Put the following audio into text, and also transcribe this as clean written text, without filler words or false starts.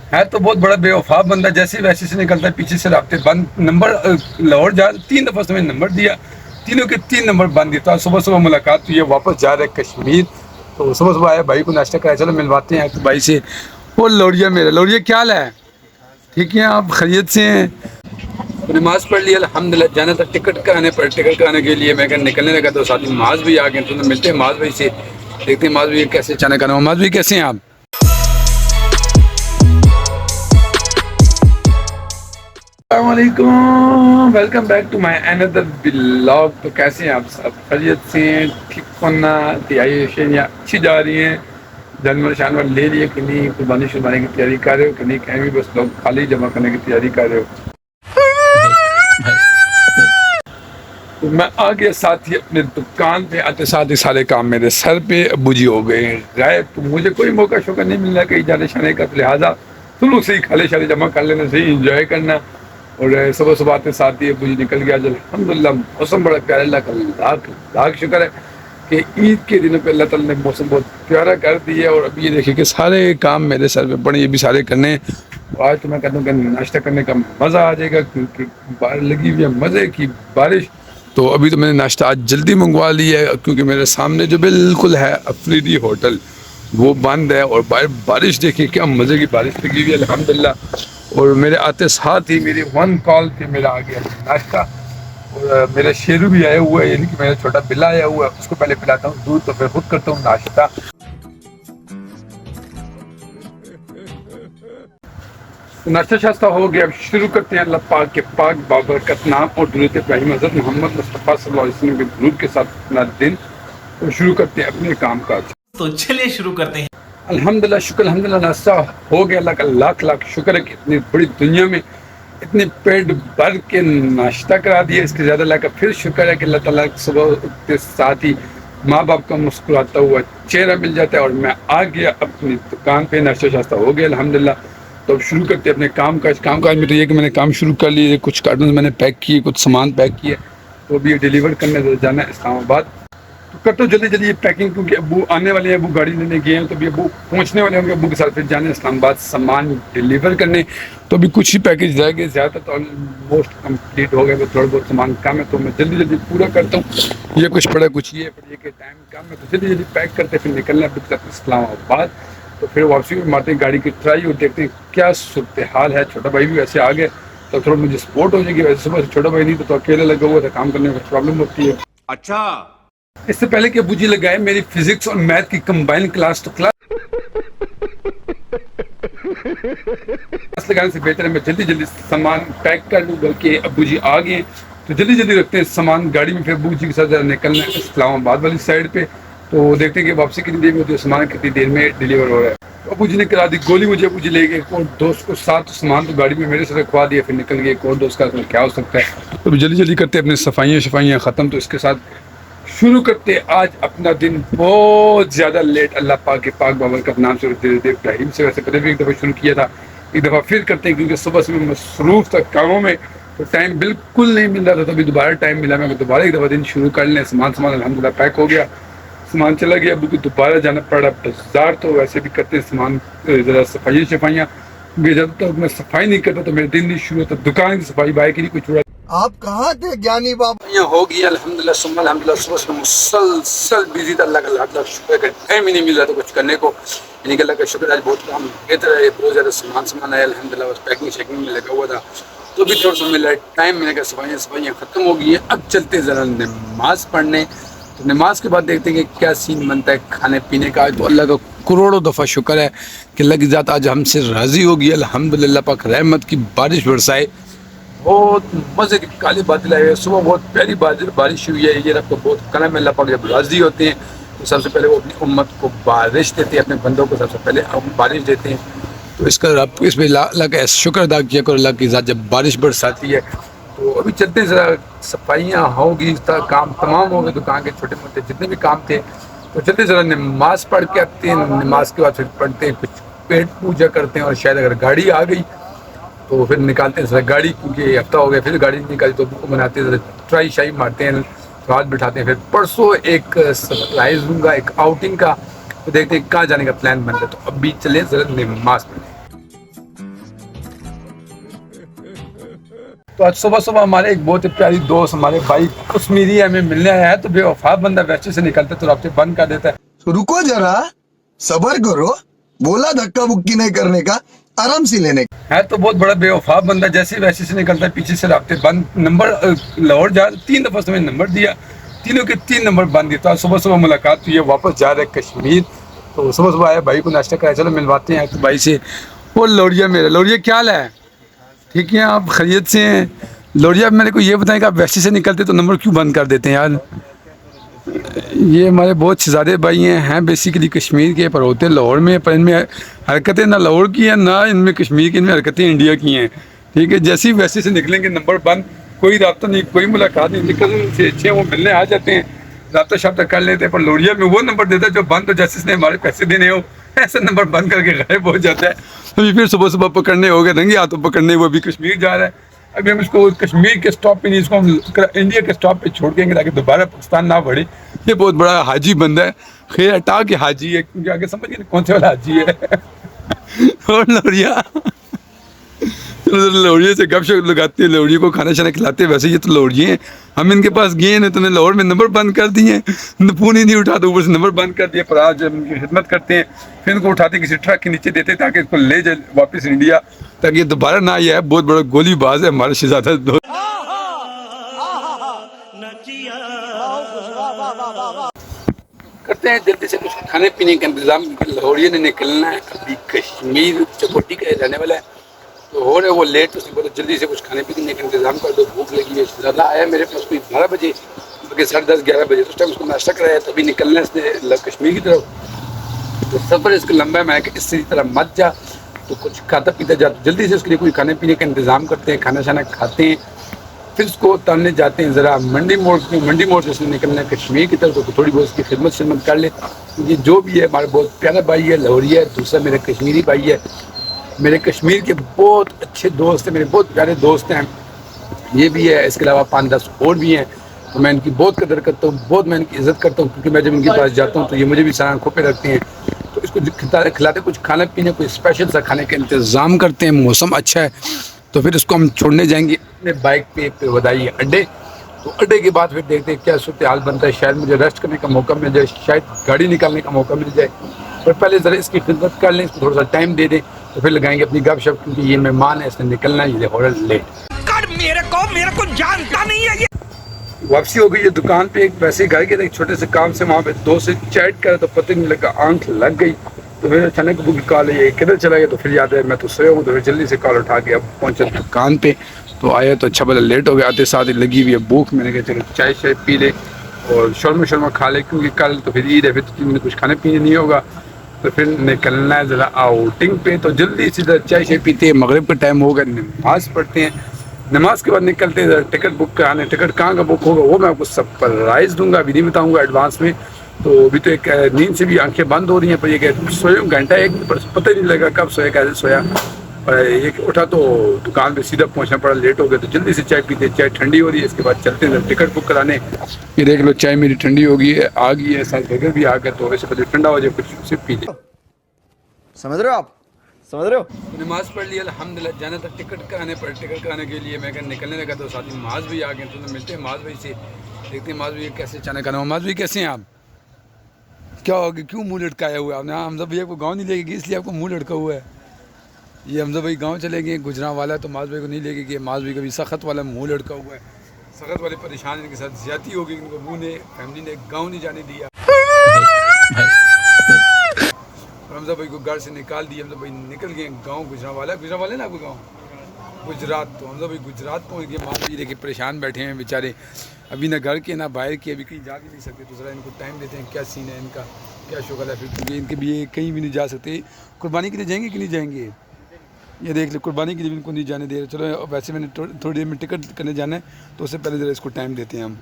है तो बहुत बड़ा बेवफा बंदा, जैसे वैसे से निकलता है पीछे से रास्ते बंद नंबर लाहौर जा 3 दफ़ा उसने नंबर दिया, तीनों के 3 नंबर बंद दिया। तो सुबह सुबह मुलाकात हुई है, वापस जा रहे कश्मीर। तो सुबह सुबह आया भाई को नाश्ता कराया, चलो मिलवाते हैं तो भाई से। वो लोरिया मेरा लोरिया क्या हाल है? ठीक है, आप खैरियत से हैं? तो नमाज पढ़ लिया अल्हम्दुलिल्लाह। जाना था टिकट कराने के लिए, मैं कहा निकलने लगा तो साथ ही माज भी आ गए। तो मिलते हैं माज भाई से, देखते हैं माज भाई कैसे अचानक आना। माज भाई कैसे हैं आप? अस्सलामुअलैकुम, welcome back to my another blog. तो कैसे हैं आप सब? खैरियत से हैं? ठीक होना तैयारी अच्छी जा रही हैं? जानवर शानवर ले लिए कि नहीं? कुर्बानी शुरबानी की तैयारी कर रहे हो कि नहीं? कहीं भी बस लोग खाली जमा करने की तैयारी कर रहे हो? तो मैं आ गया साथ ही अपने दुकान पे। आते साथ ही सारे काम मेरे सर पे। अब्बू जी हो गए गायब, तो मुझे कोई मौका शौका नहीं मिल रहा कहीं जाने शाने का। तो लिहाजा शुरू से ही खाले शाले जमा कर लेना, सही इंजॉय करना। और सुबह सुबह आते साथ ही अब्बू जी निकल गया। जब अल्हम्दुलिल्लाह मौसम बड़ा प्यारा, अल्लाह का लाख लाख शुक्र है कि ईद के दिनों पे अल्लाह ताला ने मौसम बहुत प्यारा कर दिया। और अभी ये देखिए कि सारे काम मेरे सर पे पड़े, ये भी सारे करने हैं। और आज तो मैं कहता हूँ कि नाश्ता करने का मज़ा आ जाएगा, क्योंकि बाहर लगी हुई है मज़े की बारिश। तो अभी तो मैंने नाश्ता आज जल्दी मंगवा लिया है, क्योंकि मेरे सामने जो बिल्कुल है अफरीदी होटल वो बंद है। और बाहर बारिश देखिए क्या मज़े की बारिश लगी हुई है अल्हम्दुलिल्लाह। और मेरे आते साथ ही मेरी 1 कॉल पे मेरा आ गया नाश्ता। और मेरा शेरू भी आया हुआ है, यानी कि मेरा छोटा बिल्ला आया हुआ है। उसको पहले पिलाता हूँ दूध, तो फिर खुद करता हूँ नाश्ता। तो नाश्ता शास्ता हो गया, अब शुरू करते हैं अल्लाह पाक के पाक बाबरकत नाम और दुरूद इब्राहिम हज़रत मोहम्मद मुस्तफ़ा सल्लल्लाहु अलैहि वसल्लम के दुरूद के साथ अपना दिन तो शुरू करते हैं अपने काम काज। तो चलिए शुरू करते हैं। अल्हम्दुलिल्लाह शुक्र अल्हम्दुलिल्लाह, नाश्ता हो गया। अल्लाह का लाख लाख शुक्र है कि इतनी बड़ी दुनिया में इतने पेट भर के नाश्ता करा दिया। इसके ज़्यादा अल्लाह का फिर शुक्र है कि अल्लाह ताला सुबह उठते साथ ही माँ बाप का मुस्कुराता हुआ चेहरा मिल जाता है। और मैं आ गया अपनी दुकान पे, नाश्ता शास्ता हो गया अल्हम्दुलिल्लाह। तो अब शुरू करते हैं अपने काम काज में। तो ये कि मैंने काम शुरू कर लिए, कुछ कार्टून मैंने पैक किए, कुछ सामान पैक किए, तो अभी ये डिलीवर करने जाना है इस्लामाबाद। तो करता हूँ जल्दी जल्दी ये पैकिंग, क्योंकि अब्बू आने वाले हैं, अब्बू गाड़ी लेने गए हैं। तो अभी अब्बू पहुँचने वाले होंगे, अब्बू के साथ फिर जाने इस्लामाबाद सामान डिलीवर करने। तो अभी कुछ ही पैकेज रह गए, ज़्यादा तो ऑलमोस्ट कंप्लीट हो गए, तो थोड़ा बहुत सामान कम है, तो मैं जल्दी जल्दी पूरा करता हूँ। ये कुछ पड़ा कुछ ये पड़ा, ये टाइम कम है, तो जल्दी जल्दी पैक करते फिर निकलना है अब्बू के साथ इस्लामाबाद। तो फिर वापसी में मारते हैं गाड़ी की ट्राई और देखते हैं क्या सूरत हाल है। छोटा भाई भी वैसे आ गए तो थोड़ा मुझे सपोर्ट हो जाएगी। वैसे सुबह से छोटा भाई नहीं तो अकेले लगा हुआ था, काम करने में प्रॉब्लम होती है। अच्छा, इससे पहले कि अब्बू जी लगाए मेरी फिजिक्स और मैथ की कंबाइन क्लास, तो क्लास लगाने से बेहतर है मैं जल्दी जल्दी सामान पैक कर लूँ। बल्कि अब्बू जी आ गए तो जल्दी जल्दी रखते हैं सामान गाड़ी में। फिर अब्बू जी के साथ निकलना है इस्लामाबाद वाली साइड पे। तो देखते हैं कि वापसी कितनी देर में होती है, सामान कितनी देर में डिलीवर हो रहा है। तो अब्बू जी ने करा दी गोली मुझे। अब्बू जी ले गए एक और दोस्त को साथ, तो सामान तो गाड़ी में मेरे से रखवा दिया, फिर निकल गए एक और दोस्त का। तो क्या हो सकता है, तो जल्दी जल्दी करते अपने सफाइयाँ ख़त्म। तो इसके साथ शुरू करते आज अपना दिन बहुत ज़्यादा लेट, अल्लाह पाक के पाक बाबरकत नाम से इब्राहिम से। वैसे पहले भी एक दफ़ा शुरू किया था, एक दफ़ा फिर करते हैं, क्योंकि सुबह से मैं मसरूफ़ था कामों में, तो टाइम बिल्कुल नहीं मिल रहा था। तो अभी दोबारा टाइम मिला, मैं दोबारा एक दफ़ा दिन शुरू कर लें। सामान अल्हम्दुलिल्लाह पैक हो गया, सामान चला गया। अभी दोबारा जाना पड़ा बाजार। तो वैसे भी करते हैं सामान ज़रा सफाइयाँ। जब तक मैं सफाई नहीं करता तो मेरे दिन नहीं शुरू होता। दुकान की सफाई बाइक की नहीं, कुछ छोड़ा। आप कहाँ थे ज्ञानी बाबा? यहाँ हो गई अल्हम्दुलिल्लाह सुम्मा अल्हम्दुलिल्लाह। सुबह से मुसलसल बिजी था, अल्लाह का लाख लाख शुक्र है। टाइम ही नहीं मिल रहा था कुछ करने को, यानी कि अल्लाह का शुक्र आज बहुत काम बेहतर है। बहुत ज़्यादा सामान आया अल्हम्दुलिल्लाह, बस पैकिंग शेकिंग में लगा हुआ था। तो भी थोड़ा सा मिल रहा है टाइम, मैंने कहा सफाइयाँ ख़त्म हो गई है, अब चलते ज़रा नमाज़ पढ़ने। तो नमाज के बाद देखते हैं कि क्या सीन बनता है खाने पीने का। तो अल्लाह का करोड़ों दफ़ा शुक्र है कि अल्लाह की ज़ात आज हमसे राज़ी होगी अल्हम्दुलिल्लाह। पाक रहमत की बारिश बरसाए, बहुत मज़े की काली बादल आए हुए। सुबह बहुत प्यारी बारिश हुई है। ये रब को बहुत करम है, अल्लाह पाक जब राज़ी होते हैं तो सबसे पहले वो अपनी उम्मत को बारिश देते हैं, अपने बंदों को सबसे पहले बारिश देते हैं। तो इसका रब इस पर अल्लाह का शुक्र अदा किया करो, अल्लाह की ज़ात जब बारिश बरसाती है। तो अभी चलते ज़रा सफाइयाँ होगी, काम तमाम हो गए, दुकान के छोटे मोटे जितने भी काम थे। तो चलते ज़रा नमाज़ पढ़ के आते हैं। नमाज के बाद फिर पढ़ते हैं, कुछ पेट पूजा करते हैं, और शायद अगर गाड़ी आ गई तो फिर निकालते हैं ज़रा गाड़ी, क्योंकि हफ्ता हो गया फिर गाड़ी नहीं निकाली। तो बुक बनाते हैं, ट्राई शाई मारते हैं, रात बिठाते हैं। फिर परसों एक सरप्राइज़ दूँगा, एक आउटिंग का, तो देखते हैं कहाँ जाने का प्लान बन रहा है। तो अभी चले ज़रा नमाज़ पढ़ें। तो आज सुबह सुबह हमारे एक बहुत ही प्यारी दोस्त हमारे भाई कश्मीरी हमें मिलने आया है। तो बेवफा बंदा वैसे से निकलता है तो रास्ते बंद कर देता है। तो रुको जरा, सबर करो, बोला धक्का बुक्की नहीं करने का, आराम से लेने का। है तो बहुत बड़ा बेवफा बंदा, जैसे वैसे से निकलता है पीछे से रास्ते बंद। नंबर लाहौर जा 3 दफ़ा उसने नंबर दिया, तीनों के 3 नंबर बंद दिया। तो सुबह सुबह मुलाकात हुई है, वापस जा रहे कश्मीर। तो सुबह सुबह आया भाई को नाश्ता कराया, चलो मिलवाते हैं तो भाई से। वो लौरिया मेरा, लौरिया क्या हाल है? ठीक है, आप खैरियत से हैं? लौरिया मेरे को ये बताएं कि आप वैसे से निकलते तो नंबर क्यों बंद कर देते हैं यार? ये हमारे बहुत शहजादे भाई हैं बेसिकली कश्मीर के, पर होते लाहौर में, पर इनमें हरकतें ना लाहौर की हैं ना इनमें कश्मीर की, इनमें हरकतें इंडिया की हैं। ठीक है, जैसे ही वैसे से निकलेंगे नंबर बंद, कोई रब्ता नहीं, कोई मुलाकात नहीं। निकल से अच्छे वो मिलने आ जाते हैं, रब्ता शब्ता कर लेते हैं। पर लौरिया में वो नंबर देता है जो बंद हो, जैसे इसने हमारे पैसे देने हो ऐसा नंबर बंद करके गायब हो जाता है। अभी फिर सुबह सुबह पकड़ने हो गए, रंगे हाथों पकड़ने, वो भी कश्मीर जा रहा है। अभी हम इसको कश्मीर के स्टॉप पे नहीं, इसको हम इंडिया के स्टॉप पे छोड़ देंगे ताकि दोबारा पाकिस्तान ना बढ़े। ये बहुत बड़ा हाजी बंदा है, खैर हटा के हाजी है, क्योंकि आगे समझ गए कौन से वाला हाजी है। और लौरिया लौरिये से गपशप लगाते हैं, लौरिये को खाना शाना खिलाते हैं। वैसे ये तो लौरिये हैं, हम इनके पास गए हैं तो लाहौर में नंबर बंद कर दिए हैं, फ़ोन ही नहीं उठाते, ऊपर से नंबर बंद कर दिया। पर आज हम इनकी खिदमत करते हैं, फिर इनको उठाते किसी ट्रक के नीचे देते ताकि इसको ले जाए वापस इंडिया, ताकि ये दोबारा ना आए। बहुत बड़ा गोलीबाज है हमारा शहजादा दोस्त। करते हैं जल्दी से कुछ खाने पीने का इंतजाम, लाहौरिया ने निकलना है अभी कश्मीर, चकोटी का रहने वाला है। तो हो रहे वो लेट, उसने बोला जल्दी से कुछ खाने पीने का इंतजाम कर दो, भूख लगी है। ज़्यादा आया मेरे पास कोई 12 बजे, बल्कि 10:30-11 बजे, उस टाइम उसको नाश्ता कराया, तभी निकलना है इसने कश्मीर की तरफ। तो सफ़र इसका लंबा है, मैं कि इसी तरह मत जा, तो कुछ खाता पीता जा। तो जल्दी से उसके लिए कोई खाने पीने का इंतज़ाम करते हैं, खाना शाना खाते हैं, फिर उसको उतारने जाते हैं ज़रा मंडी मोड़ से उसने निकलना है कश्मीर की तरफ। तो थोड़ी बहुत उसकी खिदमत कर ले। ये जो भी है हमारा बहुत प्यारा भाई है, लाहौरिया है, दूसरा मेरा कश्मीरी भाई है, मेरे कश्मीर के बहुत अच्छे दोस्त हैं, मेरे बहुत प्यारे दोस्त हैं। ये भी है, इसके अलावा 5-10 और भी हैं। तो मैं इनकी बहुत कदर करता हूँ, बहुत मैं इनकी इज़्ज़त करता हूँ, क्योंकि मैं जब इनके पास जाता हूँ तो ये मुझे भी सारा आँखों पे रखते हैं। तो इसको खिलाते, कुछ खाना पीने, कोई स्पेशल सा खाने का इंतज़ाम करते हैं। मौसम अच्छा है तो फिर उसको हम छोड़ने जाएंगे अपने बाइक पे वदाई अड्डे। तो अड्डे के बाद फिर देखते हैं क्या सूरत हाल बनता है। शायद मुझे रेस्ट करने का मौका मिल जाए, शायद गाड़ी निकालने का मौका मिल जाए, पर पहले ज़रा इसकी खिदमत कर लें, इसको थोड़ा सा टाइम दे दें, तो फिर लगाएंगे अपनी गपशप, क्योंकि ये मेहमान है, इसने निकलना है, ये हो रहा है लेट। मेरे को जानता नहीं है ये। वापसी हो गई है दुकान पे, एक वैसे घर के एक छोटे से काम से वहाँ पे दोस्त से चैट कर, तो पता नहीं लगा, आंख लग गई। तो फिर अचानक बुक कॉल है, ये किधर चला गया, तो फिर याद है मैं तो सोया हूँ। तो फिर जल्दी से कॉल उठा के अब पहुँचा दुकान पे। तो आया तो अच्छा भला लेट हो गया, आते साथ ही लगी हुई है भूख। मैंने कहा चलो चाय शाय पी ले और शौरमा खा ले, क्योंकि कल तो फिर ईद है, फिर तो कुछ खाने पीने नहीं होगा। तो फिर निकलना है ज़रा आउटिंग पे। तो जल्दी से चाय शाय पीते हैं, मगरिब का टाइम होगा, नमाज़ पढ़ते हैं, नमाज के बाद निकलते हैं। टिकट बुक कराने, टिकट कहाँ का बुक होगा वो मैं आपको सरप्राइज़ दूंगा, अभी नहीं बताऊंगा एडवांस में। तो अभी तो एक नींद से भी आंखें बंद हो रही हैं, पर ये सोया घंटा एक, पर पता ही नहीं लगा कब सोया कैसे सोया। और ये उठा तो दुकान पे सीधा पहुंचना पड़ा, लेट हो गया। तो जल्दी से चाय पीते, चाय ठंडी हो रही है, इसके बाद चलते हैं टिकट बुक कराने। ये देख लो चाय मेरी ठंडी हो गई है, आ गई है, साथ बर्गर भी आ गया। तो वैसे पहले ठंडा हो जाए फिर उसे पी ले। समझ रहे हो आप, समझ रहे हो? नमाज़ पढ़ लिया अल्हम्दुलिल्लाह। जाना था टिकट कराने के लिए, मैं निकलने लगा तो साथ ही माज भी आ गए। तो मिलते हैं माज भाई से, देखते हैं माज भाई कैसे अचानक आना। माज भाई कैसे हैं आप? क्या हो गया, क्यों मुँह लटकाया हुआ है आपने? हमजा भैया को गाँव नहीं लेके गए इसलिए आपको मुँह लटका हुआ है। ये हमजा भाई गाँव चले गए, गुजरा वाला, तो माज भाई को नहीं लेके गए। माज भाई का भी सख्त वाला मुँह लटका हुआ है, सख्त वाले परेशान, इनके साथ ज्यादती हो गई, इनको मुँह ने फैमिली ने गाँव नहीं जाने दिया। हमजा भाई को घर से निकाल दिया, हमजा भाई निकल गए गाँव, गुजरा वाला ना आपको गाँव गुजरात। तो हमजा भाई गुजरात पहुँच गए। माँ भाई देखिए परेशान बैठे हैं बेचारे, अभी ना घर के ना बाहर के, अभी कहीं जा भी नहीं सकते। तो ज़रा इनको टाइम देते हैं, क्या सीन है इनका, क्या शुक्र है फिर, क्योंकि इनके भी ये कहीं भी नहीं जा सकते। कुर्बानी के लिए जाएंगे कि नहीं जाएंगे, ये देख लो, कुर्बानी के लिए भी इनको नहीं जाने दे रहे। चलो वैसे मैंने थोड़ी देर में टिकट करने जाना है, तो उससे पहले ज़रा इसको टाइम देते हैं हम।